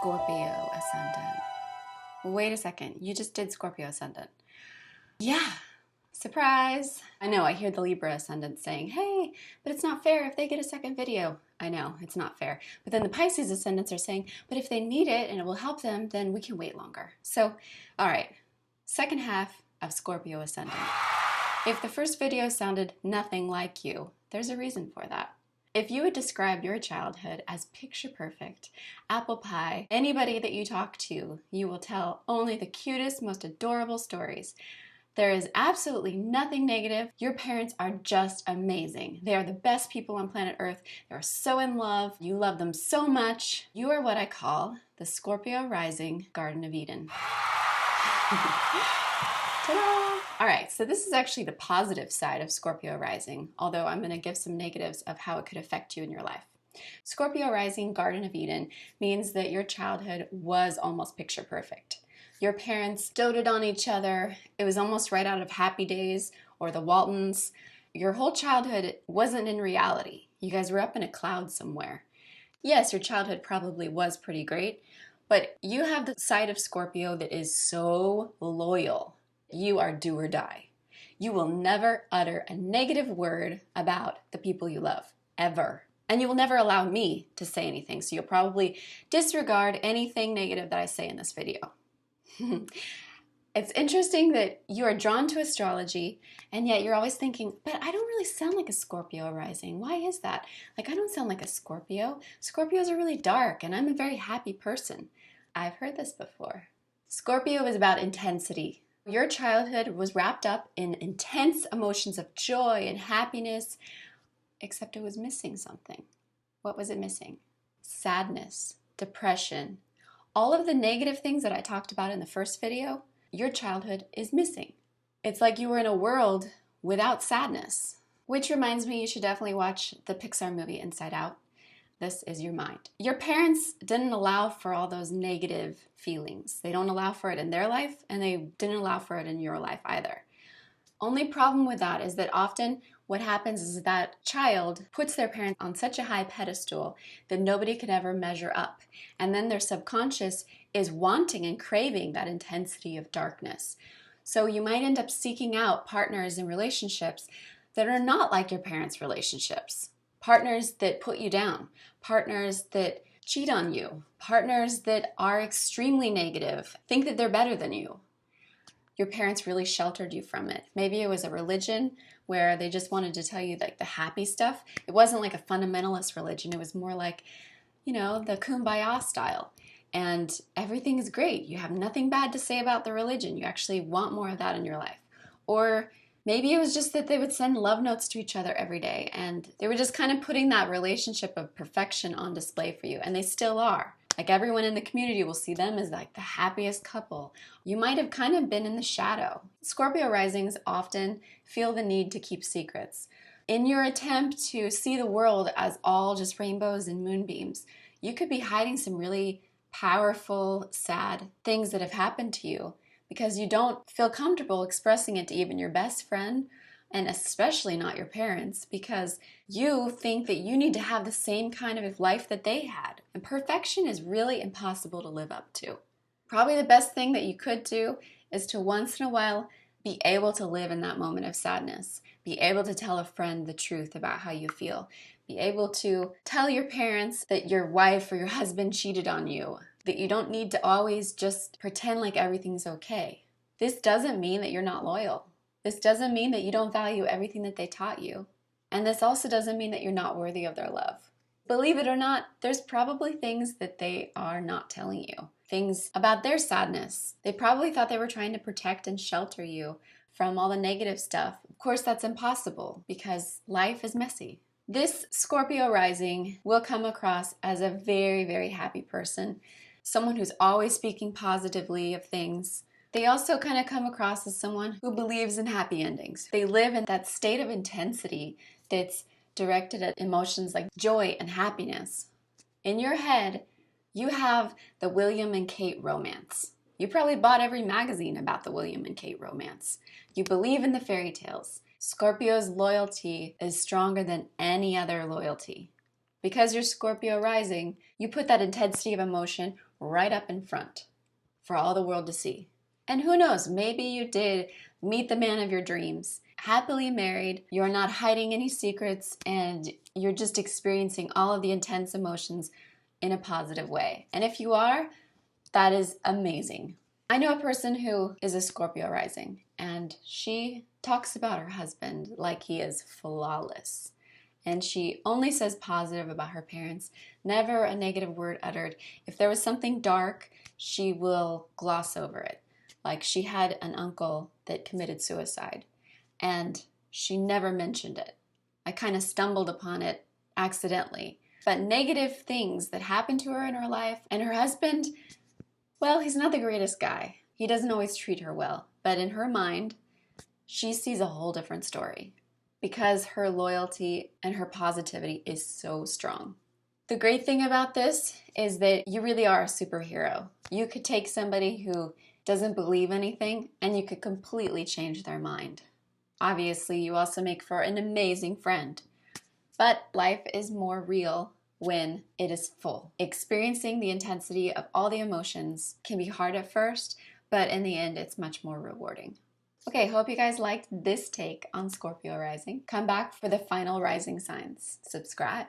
Scorpio Ascendant. Wait a second, you just did Scorpio Ascendant. Yeah, surprise. I know, I hear the Libra Ascendant saying, hey, but it's not fair if they get a second video. I know, it's not fair. But then the Pisces Ascendants are saying, but if they need it and it will help them, then we can wait longer. So, all right, second half of Scorpio Ascendant. If the first video sounded nothing like you, there's a reason for that. If you would describe your childhood as picture perfect, apple pie, anybody that you talk to, you will tell only the cutest, most adorable stories. There is absolutely nothing negative. Your parents are just amazing. They are the best people on planet Earth. They're so in love. You love them so much. You are what I call the Scorpio Rising Garden of Eden. Ta-da! All right, so this is actually the positive side of Scorpio Rising, although I'm going to give some negatives of how it could affect you in your life. Scorpio Rising Garden of Eden means that your childhood was almost picture perfect. Your parents doted on each other. It was almost right out of Happy Days or the Waltons. Your whole childhood wasn't in reality. You guys were up in a cloud somewhere. Yes, your childhood probably was pretty great, but you have the side of Scorpio that is so loyal. You are do or die. You will never utter a negative word about the people you love, ever. And you will never allow me to say anything, so you'll probably disregard anything negative that I say in this video. It's interesting that you are drawn to astrology, and yet you're always thinking, but I don't really sound like a Scorpio rising. Why is that? Like, I don't sound like a Scorpio. Scorpios are really dark, and I'm a very happy person. I've heard this before. Scorpio is about intensity. Your childhood was wrapped up in intense emotions of joy and happiness, except it was missing something. What was it missing? Sadness, depression, all of the negative things that I talked about in the first video, your childhood is missing. It's like you were in a world without sadness, which reminds me you should definitely watch the Pixar movie Inside Out. This is your mind. Your parents didn't allow for all those negative feelings. They don't allow for it in their life, and they didn't allow for it in your life either. Only problem with that is that often what happens is that child puts their parents on such a high pedestal that nobody can ever measure up. And then their subconscious is wanting and craving that intensity of darkness. So you might end up seeking out partners and relationships that are not like your parents' relationships. Partners that put you down, partners that cheat on you, partners that are extremely negative, think that they're better than you. Your parents really sheltered you from it. Maybe it was a religion where they just wanted to tell you like the happy stuff. It wasn't like a fundamentalist religion. It was more like, you know, the kumbaya style. And everything is great. You have nothing bad to say about the religion. You actually want more of that in your life. Or maybe it was just that they would send love notes to each other every day, and they were just kind of putting that relationship of perfection on display for you, and they still are. Like, everyone in the community will see them as like the happiest couple. You might have kind of been in the shadow. Scorpio risings often feel the need to keep secrets. In your attempt to see the world as all just rainbows and moonbeams, you could be hiding some really powerful, sad things that have happened to you, because you don't feel comfortable expressing it to even your best friend, and especially not your parents, because you think that you need to have the same kind of life that they had. And perfection is really impossible to live up to. Probably the best thing that you could do is to once in a while be able to live in that moment of sadness, be able to tell a friend the truth about how you feel, be able to tell your parents that your wife or your husband cheated on you, that you don't need to always just pretend like everything's okay. This doesn't mean that you're not loyal. This doesn't mean that you don't value everything that they taught you. And this also doesn't mean that you're not worthy of their love. Believe it or not, there's probably things that they are not telling you. Things about their sadness. They probably thought they were trying to protect and shelter you from all the negative stuff. Of course, that's impossible because life is messy. This Scorpio rising will come across as a very, very happy person. Someone who's always speaking positively of things. They also kind of come across as someone who believes in happy endings. They live in that state of intensity that's directed at emotions like joy and happiness. In your head, you have the William and Kate romance. You probably bought every magazine about the William and Kate romance. You believe in the fairy tales. Scorpio's loyalty is stronger than any other loyalty. Because you're Scorpio rising, you put that intensity of emotion right up in front for all the world to see. And who knows, maybe you did meet the man of your dreams, happily married, you're not hiding any secrets, and you're just experiencing all of the intense emotions in a positive way. And if you are, that is amazing. I know a person who is a Scorpio rising, and she talks about her husband like he is flawless. And she only says positive about her parents, never a negative word uttered. If there was something dark, she will gloss over it. Like she had an uncle that committed suicide, and she never mentioned it. I kind of stumbled upon it accidentally. But negative things that happened to her in her life, and her husband, well, he's not the greatest guy. He doesn't always treat her well. But in her mind, she sees a whole different story because her loyalty and her positivity is so strong. The great thing about this is that you really are a superhero. You could take somebody who doesn't believe anything and you could completely change their mind. Obviously, you also make for an amazing friend. But life is more real when it is full. Experiencing the intensity of all the emotions can be hard at first, but in the end, it's much more rewarding. Okay, hope you guys liked this take on Scorpio rising. Come back for the final rising signs. Subscribe.